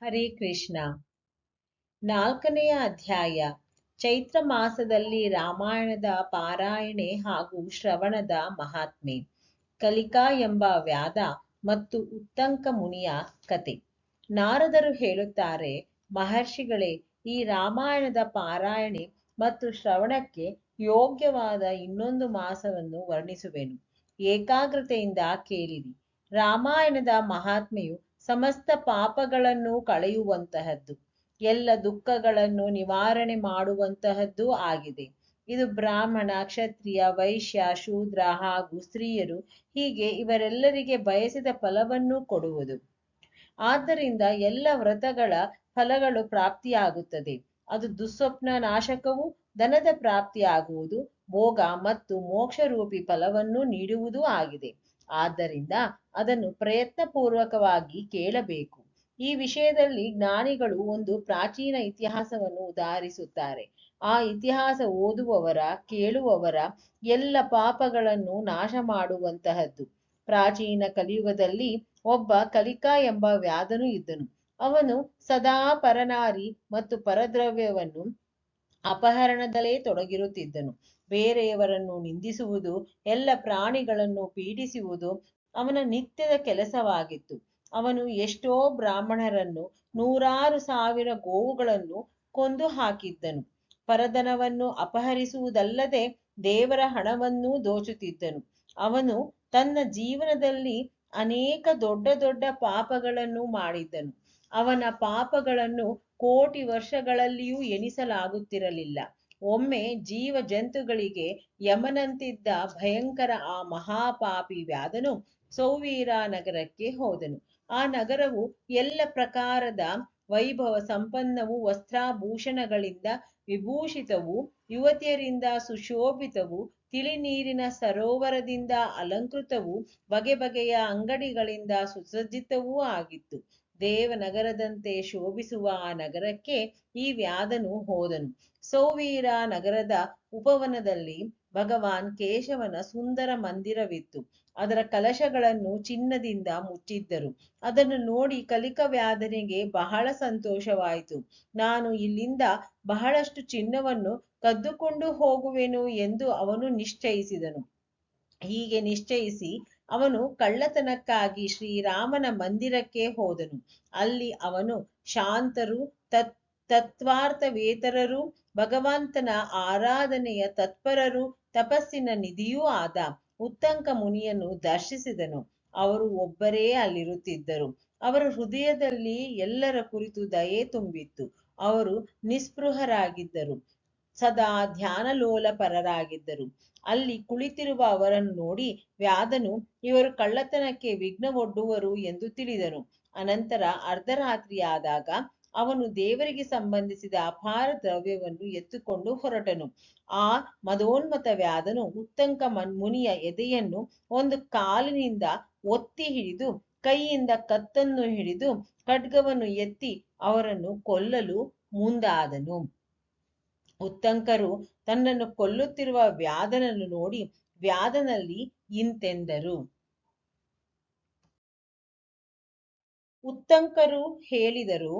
ಹರೇ ಕೃಷ್ಣ. 4ನೆಯ ಅಧ್ಯಾಯ. ಚೈತ್ರ ಮಾಸದಲ್ಲಿ ರಾಮಾಯಣದ ಪಾರಾಯಣೆ ಹಾಗೂ ಶ್ರವಣದ ಮಹಾತ್ಮೆ. ಕಲಿಕಾ ಎಂಬ ವ್ಯಾಧ ಮತ್ತು ಉತ್ತಂಕ ಮುನಿಯ ಕತೆ. ನಾರದರು ಹೇಳುತ್ತಾರೆ, ಮಹರ್ಷಿಗಳೇ, ಈ ರಾಮಾಯಣದ ಪಾರಾಯಣೆ ಮತ್ತು ಶ್ರವಣಕ್ಕೆ ಯೋಗ್ಯವಾದ ಇನ್ನೊಂದು ಮಾಸವನ್ನು ವರ್ಣಿಸುವೆನು. ಏಕಾಗ್ರತೆಯಿಂದ ಕೇಳಿರಿ. ರಾಮಾಯಣದ ಮಹಾತ್ಮೆಯು ಸಮಸ್ತ ಪಾಪಗಳನ್ನು ಕಳೆಯುವಂತಹದ್ದು, ಎಲ್ಲ ದುಃಖಗಳನ್ನು ನಿವಾರಣೆ ಮಾಡುವಂತಹದ್ದೂ ಆಗಿದೆ. ಇದು ಬ್ರಾಹ್ಮಣ, ಕ್ಷತ್ರಿಯ, ವೈಶ್ಯ, ಶೂದ್ರ ಹಾಗೂ ಸ್ತ್ರೀಯರು ಹೀಗೆ ಇವರೆಲ್ಲರಿಗೆ ಬಯಸಿದ ಫಲವನ್ನು ಕೊಡುವುದು. ಆದ್ದರಿಂದ ಎಲ್ಲ ವ್ರತಗಳ ಫಲಗಳು ಪ್ರಾಪ್ತಿಯಾಗುತ್ತದೆ. ಅದು ದುಸ್ವಪ್ನ ನಾಶಕವೂ, ಧನದ ಪ್ರಾಪ್ತಿಯಾಗುವುದು, ಭೋಗ ಮತ್ತು ಮೋಕ್ಷರೂಪಿ ಫಲವನ್ನು ನೀಡುವುದೂ ಆಗಿದೆ. ಆದ್ದರಿಂದ ಅದನ್ನು ಪ್ರಯತ್ನಪೂರ್ವಕವಾಗಿ ಕೇಳಬೇಕು. ಈ ವಿಷಯದಲ್ಲಿ ಜ್ಞಾನಿಗಳು ಒಂದು ಪ್ರಾಚೀನ ಇತಿಹಾಸವನ್ನು ಉದಾಹರಿಸುತ್ತಾರೆ. ಆ ಇತಿಹಾಸ ಓದುವವರ, ಕೇಳುವವರ ಎಲ್ಲ ಪಾಪಗಳನ್ನು ನಾಶ ಮಾಡುವಂತಹದ್ದು. ಪ್ರಾಚೀನ ಕಲಿಯುಗದಲ್ಲಿ ಒಬ್ಬ ಕಲಿಕಾ ಎಂಬ ವ್ಯಾಧನು ಇದ್ದನು. ಅವನು ಸದಾ ಪರನಾರಿ ಮತ್ತು ಪರದ್ರವ್ಯವನ್ನು ಅಪಹರಣದಲ್ಲೇ ತೊಡಗಿರುತ್ತಿದ್ದನು. ಬೇರೆಯವರನ್ನು ನಿಂದಿಸುವುದು, ಎಲ್ಲ ಪ್ರಾಣಿಗಳನ್ನು ಪೀಡಿಸುವುದು ಅವನ ನಿತ್ಯದ ಕೆಲಸವಾಗಿತ್ತು. ಅವನು ಎಷ್ಟೋ ಬ್ರಾಹ್ಮಣರನ್ನು, 100,000 ಗೋವುಗಳನ್ನು ಕೊಂದು ಹಾಕಿದ್ದನು. ಪರಧನವನ್ನು ಅಪಹರಿಸುವುದಲ್ಲದೆ ದೇವರ ಹಣವನ್ನೂ ದೋಚುತ್ತಿದ್ದನು. ಅವನು ತನ್ನ ಜೀವನದಲ್ಲಿ ಅನೇಕ ದೊಡ್ಡ ದೊಡ್ಡ ಪಾಪಗಳನ್ನು ಮಾಡಿದ್ದನು. ಅವನ ಪಾಪಗಳನ್ನು ಕೋಟಿ ವರ್ಷಗಳಲ್ಲಿಯೂ ಎಣಿಸಲಾಗುತ್ತಿರಲಿಲ್ಲ. ಒಮ್ಮೆ ಜೀವ ಜಂತುಗಳಿಗೆ ಯಮನಂತಿದ್ದ ಭಯಂಕರ ಆ ಮಹಾಪಾಪಿ ವ್ಯಾಧನು ಸೌವೀರ ನಗರಕ್ಕೆ ಹೋದನು. ಆ ನಗರವು ಎಲ್ಲ ಪ್ರಕಾರದ ವೈಭವ ಸಂಪನ್ನವೂ, ವಸ್ತ್ರಾಭೂಷಣಗಳಿಂದ ವಿಭೂಷಿತವೂ, ಯುವತಿಯರಿಂದ ಸುಶೋಭಿತವೂ, ತಿಳಿ ನೀರಿನ ಸರೋವರದಿಂದ ಅಲಂಕೃತವೂ, ಬಗೆ ಬಗೆಯ ಅಂಗಡಿಗಳಿಂದ ಸುಸಜ್ಜಿತವೂ ಆಗಿತ್ತು. ದೇವನಗರದಂತೆ ಶೋಭಿಸುವ ಆ ನಗರಕ್ಕೆ ಈ ವ್ಯಾಧನು ಹೋದನು. ಸೌವೀರ ನಗರದ ಉಪವನದಲ್ಲಿ ಭಗವಾನ್ ಕೇಶವನ ಸುಂದರ ಮಂದಿರವಿತ್ತು. ಅದರ ಕಲಶಗಳನ್ನು ಚಿನ್ನದಿಂದ ಮುಚ್ಚಿದ್ದರು. ಅದನ್ನು ನೋಡಿ ಕಲಿಕ ವ್ಯಾಧನಿಗೆ ಬಹಳ ಸಂತೋಷವಾಯಿತು. ನಾನು ಇಲ್ಲಿಂದ ಬಹಳಷ್ಟು ಚಿನ್ನವನ್ನು ಕದ್ದುಕೊಂಡು ಹೋಗುವೆನು ಎಂದು ಅವನು ನಿಶ್ಚಯಿಸಿದನು. ಹೀಗೆ ನಿಶ್ಚಯಿಸಿ ಅವನು ಕಳ್ಳತನಕ್ಕಾಗಿ ಶ್ರೀರಾಮನ ಮಂದಿರಕ್ಕೆ ಹೋದನು. ಅಲ್ಲಿ ಅವನು ಶಾಂತರು, ತತ್ವಾರ್ಥವೇತರರು, ಭಗವಂತನ ಆರಾಧನೆಯ ತತ್ಪರರು, ತಪಸ್ಸಿನ ನಿಧಿಯೂ ಆದ ಉತ್ತಂಕ ಮುನಿಯನ್ನು ದರ್ಶಿಸಿದನು. ಅವರು ಒಬ್ಬರೇ ಅಲ್ಲಿರುತ್ತಿದ್ದರು. ಅವರ ಹೃದಯದಲ್ಲಿ ಎಲ್ಲರ ಕುರಿತು ದಯೆ ತುಂಬಿತ್ತು. ಅವರು ನಿಸ್ಪೃಹರಾಗಿದ್ದರು, ಸದಾ ಧ್ಯಾನಲೋಲಪರರಾಗಿದ್ದರು. ಅಲ್ಲಿ ಕುಳಿತಿರುವ ಅವರನ್ನು ನೋಡಿ ವ್ಯಾಧನು ಇವರು ಕಳ್ಳತನಕ್ಕೆ ವಿಘ್ನವೊಡ್ಡುವರು ಎಂದು ತಿಳಿದನು. ಅನಂತರ ಅರ್ಧರಾತ್ರಿಯಾದಾಗ ಅವನು ದೇವರಿಗೆ ಸಂಬಂಧಿಸಿದ ಅಪಾರ ದ್ರವ್ಯವನ್ನು ಎತ್ತುಕೊಂಡು ಹೊರಟನು. ಆ ಮದೋನ್ಮತ ವ್ಯಾಧನು ಉತ್ತಂಕ ಮುನಿಯ ಎದೆಯನ್ನು ಒಂದು ಕಾಲಿನಿಂದ ಒತ್ತಿ ಹಿಡಿದು, ಕೈಯಿಂದ ಕತ್ತನ್ನು ಹಿಡಿದು, ಖಡ್ಗವನ್ನು ಎತ್ತಿ ಅವರನ್ನು ಕೊಲ್ಲಲು ಮುಂದಾದನು. ಉತ್ತಂಕರು ತನ್ನನ್ನು ಕೊಲ್ಲುತ್ತಿರುವ ವ್ಯಾಧನನ್ನು ನೋಡಿ ವ್ಯಾಧನಲ್ಲಿ ಇಂತೆಂದರು. ಉತ್ತಂಕರು ಹೇಳಿದರು,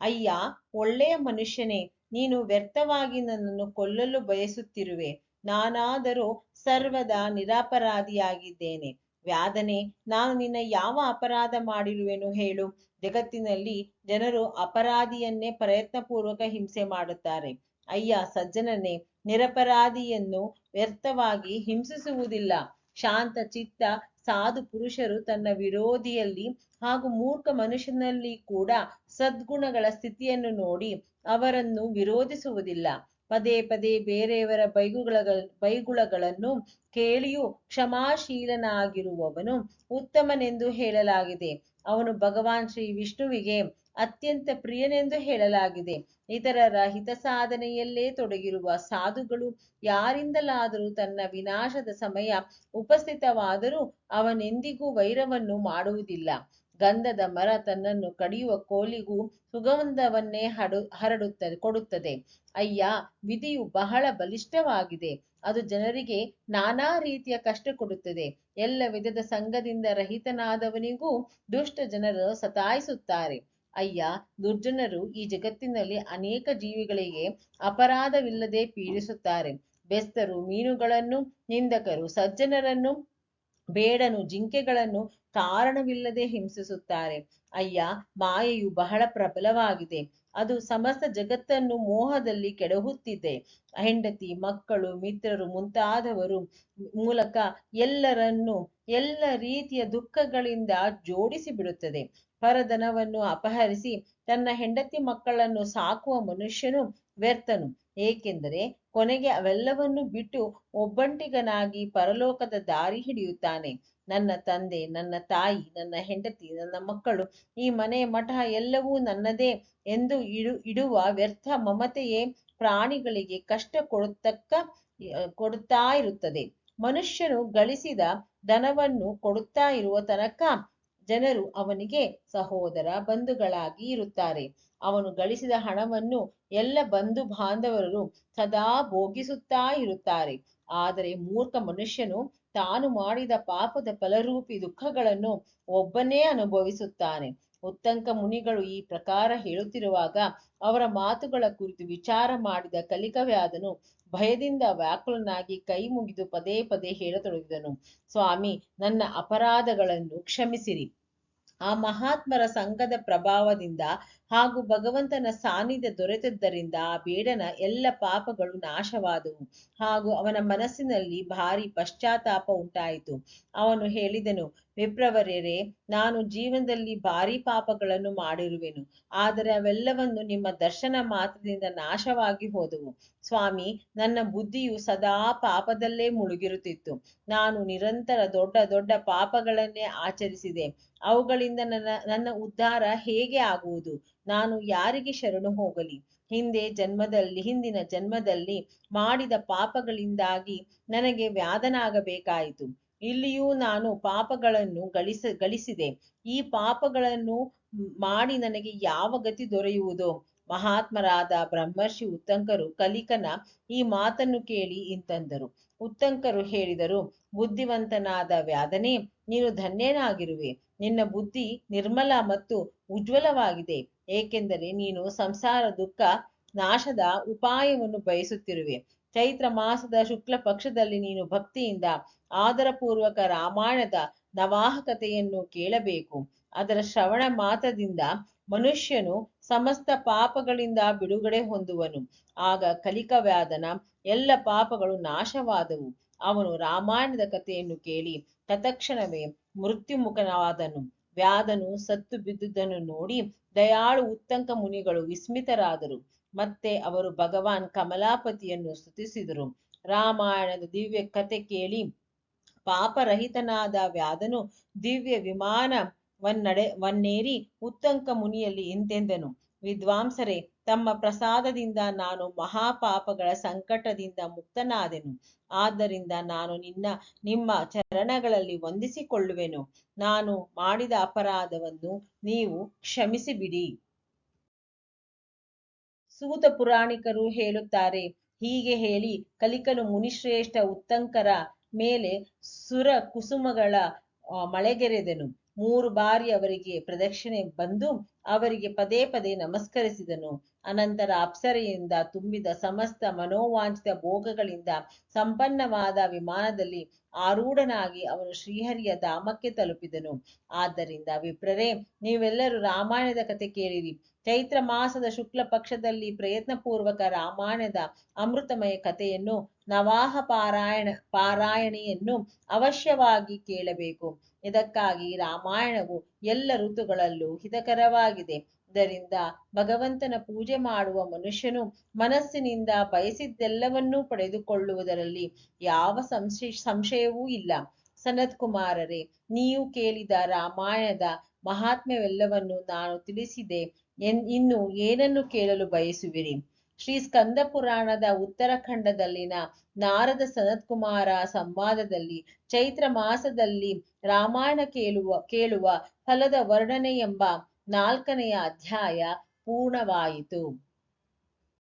ಅಯ್ಯ, ಒಳ್ಳೆಯ ಮನುಷ್ಯನೇ, ನೀನು ವ್ಯರ್ಥವಾಗಿ ನನ್ನನ್ನು ಕೊಲ್ಲಲು ಬಯಸುತ್ತಿರುವೆ. ನಾನಾದರೂ ಸರ್ವದಾ ನಿರಪರಾಧಿಯಾಗಿದ್ದೇನೆ. ವ್ಯಾಧನೆ, ನಾನು ನಿನ್ನ ಯಾವ ಅಪರಾಧ ಮಾಡಿರುವೆನು ಹೇಳು? ಜಗತ್ತಿನಲ್ಲಿ ಜನರು ಅಪರಾಧಿಯನ್ನೇ ಪ್ರಯತ್ನಪೂರ್ವಕ ಹಿಂಸೆ ಮಾಡುತ್ತಾರೆ. ಅಯ್ಯ ಸಜ್ಜನನೇ, ನಿರಪರಾಧಿಯನ್ನು ವ್ಯರ್ಥವಾಗಿ ಹಿಂಸಿಸುವುದಿಲ್ಲ. ಶಾಂತ ಚಿತ್ತ ಸಾಧು ಪುರುಷರು ತನ್ನ ವಿರೋಧಿಯಲ್ಲಿ ಹಾಗೂ ಮೂರ್ಖ ಮನುಷ್ಯನಲ್ಲಿ ಕೂಡ ಸದ್ಗುಣಗಳ ಸ್ಥಿತಿಯನ್ನು ನೋಡಿ ಅವರನ್ನು ವಿರೋಧಿಸುವುದಿಲ್ಲ. ಪದೇ ಪದೇ ಬೇರೆಯವರ ಬೈಗುಳಗಳನ್ನು ಕೇಳಿಯೂ ಕ್ಷಮಾಶೀಲನಾಗಿರುವವನು ಉತ್ತಮನೆಂದು ಹೇಳಲಾಗಿದೆ. ಅವನು ಭಗವಾನ್ ಶ್ರೀ ವಿಷ್ಣುವಿಗೆ ಅತ್ಯಂತ ಪ್ರಿಯನೆಂದು ಹೇಳಲಾಗಿದೆ. ಇತರರ ಹಿತ ಸಾಧನೆಯಲ್ಲೇ ತೊಡಗಿರುವ ಸಾಧುಗಳು ಯಾರಿಂದಲಾದರೂ ತನ್ನ ವಿನಾಶದ ಸಮಯ ಉಪಸ್ಥಿತವಾದರೂ ಅವನೆಂದಿಗೂ ವೈರವನ್ನು ಮಾಡುವುದಿಲ್ಲ. ಗಂಧದ ಮರ ತನ್ನನ್ನು ಕಡಿಯುವ ಕೋಲಿಗೂ ಸುಗಂಧವನ್ನೇ ಕೊಡುತ್ತದೆ. ಅಯ್ಯ, ವಿಧಿಯು ಬಹಳ ಬಲಿಷ್ಠವಾಗಿದೆ. ಅದು ಜನರಿಗೆ ನಾನಾ ರೀತಿಯ ಕಷ್ಟ ಕೊಡುತ್ತದೆ. ಎಲ್ಲ ವಿಧದ ಸಂಘದಿಂದ ರಹಿತನಾದವನಿಗೂ ದುಷ್ಟ ಜನರು ಸತಾಯಿಸುತ್ತಾರೆ. ಅಯ್ಯ, ದುರ್ಜನರು ಈ ಜಗತ್ತಿನಲ್ಲಿ ಅನೇಕ ಜೀವಿಗಳಿಗೆ ಅಪರಾಧವಿಲ್ಲದೆ ಪೀಡಿಸುತ್ತಾರೆ. ಬೆಸ್ತರು ಮೀನುಗಳನ್ನು, ನಿಂದಕರು ಸಜ್ಜನರನ್ನು, ಬೇಡನು ಜಿಂಕೆಗಳನ್ನು ಕಾರಣವಿಲ್ಲದೆ ಹಿಂಸಿಸುತ್ತಾರೆ. ಅಯ್ಯ, ಮಾಯೆಯು ಬಹಳ ಪ್ರಬಲವಾಗಿದೆ. ಅದು ಸಮಸ್ತ ಜಗತ್ತನ್ನು ಮೋಹದಲ್ಲಿ ಕೆಡಹುತ್ತಿದೆ. ಹೆಂಡತಿ, ಮಕ್ಕಳು, ಮಿತ್ರರು ಮುಂತಾದವರು ಮೂಲಕ ಎಲ್ಲರನ್ನೂ ಎಲ್ಲ ರೀತಿಯ ದುಃಖಗಳಿಂದ ಜೋಡಿಸಿ ಬಿಡುತ್ತದೆ. ಪರಧನವನ್ನು ಅಪಹರಿಸಿ ತನ್ನ ಹೆಂಡತಿ ಮಕ್ಕಳನ್ನು ಸಾಕುವ ಮನುಷ್ಯನು ವ್ಯರ್ಥನು. ಏಕೆಂದರೆ ಕೊನೆಗೆ ಅವೆಲ್ಲವನ್ನು ಬಿಟ್ಟು ಒಬ್ಬಂಟಿಗನಾಗಿ ಪರಲೋಕದ ದಾರಿ ಹಿಡಿಯುತ್ತಾನೆ. ನನ್ನ ತಂದೆ, ನನ್ನ ತಾಯಿ, ನನ್ನ ಹೆಂಡತಿ, ನನ್ನ ಮಕ್ಕಳು, ಈ ಮನೆ ಮಠ ಎಲ್ಲವೂ ನನ್ನದೇ ಎಂದು ಇಡುವ ವ್ಯರ್ಥ ಮಮತೆಯೇ ಪ್ರಾಣಿಗಳಿಗೆ ಕಷ್ಟ ಕೊಡುತ್ತಾ ಇರುತ್ತದೆ. ಮನುಷ್ಯನು ಗಳಿಸಿದ ಧನವನ್ನು ಕೊಡುತ್ತಾ ಇರುವ ತನಕ ಜನರು ಅವನಿಗೆ ಸಹೋದರ ಬಂಧುಗಳಾಗಿ ಇರುತ್ತಾರೆ. ಅವನು ಗಳಿಸಿದ ಹಣವನ್ನು ಎಲ್ಲ ಬಂಧು ಬಾಂಧವರು ಸದಾ ಭೋಗಿಸುತ್ತಾ ಇರುತ್ತಾರೆ. ಆದರೆ ಮೂರ್ಖ ಮನುಷ್ಯನು ತಾನು ಮಾಡಿದ ಪಾಪದ ಫಲರೂಪಿ ದುಃಖಗಳನ್ನು ಒಬ್ಬನೇ ಅನುಭವಿಸುತ್ತಾನೆ. ಉತ್ತಂಕ ಮುನಿಗಳು ಈ ಪ್ರಕಾರ ಹೇಳುತ್ತಿರುವಾಗ ಅವರ ಮಾತುಗಳ ಕುರಿತು ವಿಚಾರ ಮಾಡಿದ ಕಲಿಕವ್ಯಾಧನು ಭಯದಿಂದ ವ್ಯಾಕುಲನಾಗಿ ಕೈ ಮುಗಿದು ಪದೇ ಪದೇ ಹೇಳತೊಡಗಿದನು. ಸ್ವಾಮಿ, ನನ್ನ ಅಪರಾಧಗಳನ್ನು ಕ್ಷಮಿಸಿರಿ. ಆ ಮಹಾತ್ಮರ ಸಂಘದ ಪ್ರಭಾವದಿಂದ ಹಾಗೂ ಭಗವಂತನ ಸಾನ್ನಿಧ್ಯ ದೊರೆತದ್ದರಿಂದ ಆ ಬೇಡನ ಎಲ್ಲ ಪಾಪಗಳು ನಾಶವಾದವು ಹಾಗೂ ಅವನ ಮನಸ್ಸಿನಲ್ಲಿ ಭಾರಿ ಪಶ್ಚಾತ್ತಾಪ ಉಂಟಾಯಿತು. ಅವನು ಹೇಳಿದನು, ವಿಪ್ರವರ್ಯರೇ, ನಾನು ಜೀವನದಲ್ಲಿ ಭಾರಿ ಪಾಪಗಳನ್ನು ಮಾಡಿರುವೆನು. ಆದರೆ ಅವೆಲ್ಲವನ್ನು ನಿಮ್ಮ ದರ್ಶನ ಮಾತ್ರದಿಂದ ನಾಶವಾಗಿ ಹೋದವು. ಸ್ವಾಮಿ, ನನ್ನ ಬುದ್ಧಿಯು ಸದಾ ಪಾಪದಲ್ಲೇ ಮುಳುಗಿರುತ್ತಿತ್ತು. ನಾನು ನಿರಂತರ ದೊಡ್ಡ ದೊಡ್ಡ ಪಾಪಗಳನ್ನೇ ಆಚರಿಸಿದೆ. ಅವುಗಳಿಂದ ನನ್ನ ಉದ್ಧಾರ ಹೇಗೆ ಆಗುವುದು? ನಾನು ಯಾರಿಗೆ ಶರಣು ಹೋಗಲಿ? ಹಿಂದಿನ ಜನ್ಮದಲ್ಲಿ ಮಾಡಿದ ಪಾಪಗಳಿಂದಾಗಿ ನನಗೆ ವ್ಯಾಧನಾಗಬೇಕಾಯಿತು. ಇಲ್ಲಿಯೂ ನಾನು ಪಾಪಗಳನ್ನು ಗಳಿಸಿದೆ. ಈ ಪಾಪಗಳನ್ನು ಮಾಡಿ ನನಗೆ ಯಾವ ಗತಿ ದೊರೆಯುವುದೋ? ಮಹಾತ್ಮರಾದ ಬ್ರಹ್ಮರ್ಷಿ ಉತ್ತಂಕರು ಕಲಿಕನ ಈ ಮಾತನ್ನು ಕೇಳಿ ಇಂತಂದರು. ಉತ್ತಂಕರು ಹೇಳಿದರು, ಬುದ್ಧಿವಂತನಾದ ವ್ಯಾಧನೇ, ನೀನು ಧನ್ಯನಾಗಿರುವೆ. ನಿನ್ನ ಬುದ್ಧಿ ನಿರ್ಮಲ ಮತ್ತು ಉಜ್ವಲವಾಗಿದೆ. ಏಕೆಂದರೆ ನೀನು ಸಂಸಾರ ದುಃಖ ನಾಶದ ಉಪಾಯವನ್ನು ಬಯಸುತ್ತಿರುವೆ. ಚೈತ್ರ ಮಾಸದ ಶುಕ್ಲ ಪಕ್ಷದಲ್ಲಿ ನೀನು ಭಕ್ತಿಯಿಂದ ಆದರಪೂರ್ವಕ ರಾಮಾಯಣದ ನವಾಹಕತೆಯನ್ನು ಕೇಳಬೇಕು. ಅದರ ಶ್ರವಣ ಮಾತ್ರದಿಂದ ಮನುಷ್ಯನು ಸಮಸ್ತ ಪಾಪಗಳಿಂದ ಬಿಡುಗಡೆ ಹೊಂದುವನು. ಆಗ ಕಲಿಕವ್ಯಾಧನ ಎಲ್ಲ ಪಾಪಗಳು ನಾಶವಾದವು. ಅವನು ರಾಮಾಯಣದ ಕಥೆಯನ್ನು ಕೇಳಿ ತತ್ಕ್ಷಣವೇ ಮೃತ್ಯುಮುಖನಾದನು. ವ್ಯಾಧನು ಸತ್ತು ಬಿದ್ದುದನ್ನು ನೋಡಿ ದಯಾಳು ಉತ್ತಂಕ ಮುನಿಗಳು ವಿಸ್ಮಿತರಾದರು. ಮತ್ತೆ ಅವರು ಭಗವಾನ್ ಕಮಲಾಪತಿಯನ್ನು ಸ್ತುತಿಸಿದರು. ರಾಮಾಯಣದ ದಿವ್ಯ ಕಥೆ ಕೇಳಿ ಪಾಪರಹಿತನಾದ ವ್ಯಾಧನು ದಿವ್ಯ ವಿಮಾನವನ್ನೇರಿ ಉತ್ತಂಕ ಮುನಿಯಲ್ಲಿ ಇಂತೆಂದನು, ವಿದ್ವಾಂಸರೇ, ತಮ್ಮ ಪ್ರಸಾದದಿಂದ ನಾನು ಮಹಾಪಾಪಗಳ ಸಂಕಟದಿಂದ ಮುಕ್ತನಾದೆನು. ಆದ್ದರಿಂದ ನಾನು ನಿಮ್ಮ ಚರಣಗಳಲ್ಲಿ ವಂದಿಸಿಕೊಳ್ಳುವೆನು. ನಾನು ಮಾಡಿದ ಅಪರಾಧವನ್ನು ನೀವು ಕ್ಷಮಿಸಿಬಿಡಿ. ಸೂತ ಪುರಾಣಿಕರು ಹೇಳುತ್ತಾರೆ, ಹೀಗೆ ಹೇಳಿ ಕಲಿಕನು ಮುನಿಶ್ರೇಷ್ಠ ಉತ್ತಂಕರ ಮೇಲೆ ಸುರ ಕುಸುಮಗಳ ಮಳೆಗೆರೆದನು. 3 ಬಾರಿ ಅವರಿಗೆ ಪ್ರದಕ್ಷಿಣೆ ಬಂದು ಅವರಿಗೆ ಪದೇ ಪದೇ ನಮಸ್ಕರಿಸಿದನು. ಅನಂತರ ಅಪ್ಸರೆಯಿಂದ ತುಂಬಿದ ಸಮಸ್ತ ಮನೋವಾಂಛಿತ ಭೋಗಗಳಿಂದ ಸಂಪನ್ನವಾದ ವಿಮಾನದಲ್ಲಿ ಆರೂಢನಾಗಿ ಅವನು ಶ್ರೀಹರಿಯ ಧಾಮಕ್ಕೆ ತಲುಪಿದನು. ಆದ್ದರಿಂದ ವಿಪ್ರರೇ, ನೀವೆಲ್ಲರೂ ರಾಮಾಯಣದ ಕಥೆ ಕೇಳಿರಿ. ಚೈತ್ರ ಮಾಸದ ಶುಕ್ಲ ಪಕ್ಷದಲ್ಲಿ ಪ್ರಯತ್ನಪೂರ್ವಕ ರಾಮಾಯಣದ ಅಮೃತಮಯ ಕಥೆಯನ್ನು ನವಾಹ ಪಾರಾಯಣೆಯನ್ನು ಅವಶ್ಯವಾಗಿ ಕೇಳಬೇಕು. ಇದಕ್ಕಾಗಿ ರಾಮಾಯಣವು ಎಲ್ಲ ಋತುಗಳಲ್ಲೂ ಹಿತಕರವಾಗಿದೆ. ಇದರಿಂದ ಭಗವಂತನ ಪೂಜೆ ಮಾಡುವ ಮನುಷ್ಯನು ಮನಸ್ಸಿನಿಂದ ಬಯಸಿದ್ದೆಲ್ಲವನ್ನೂ ಪಡೆದುಕೊಳ್ಳುವುದರಲ್ಲಿ ಯಾವ ಸಂಶಯವೂ ಇಲ್ಲ. ಸನತ್ ಕುಮಾರರೇ, ನೀವು ಕೇಳಿದ ರಾಮಾಯಣದ ಮಹಾತ್ಮ್ಯವೆಲ್ಲವನ್ನು ನಾನು ತಿಳಿಸಿದೆ. ಇನ್ನು ಏನನ್ನು ಕೇಳಲು ಬಯಸುವಿರಿ? ಶ್ರೀ ಸ್ಕಂದ ಪುರಾಣದ ಉತ್ತರಖಂಡದಲ್ಲಿನ ನಾರದ ಸನತ್ಕುಮಾರ ಸಂವಾದದಲ್ಲಿ ಚೈತ್ರ ಮಾಸದಲ್ಲಿ ರಾಮಾಯಣ ಕೇಳುವ ಫಲದ ವರ್ಣನೆ ಎಂಬ 4ನೇ ಅಧ್ಯಾಯ ಪೂರ್ಣವಾಯಿತು.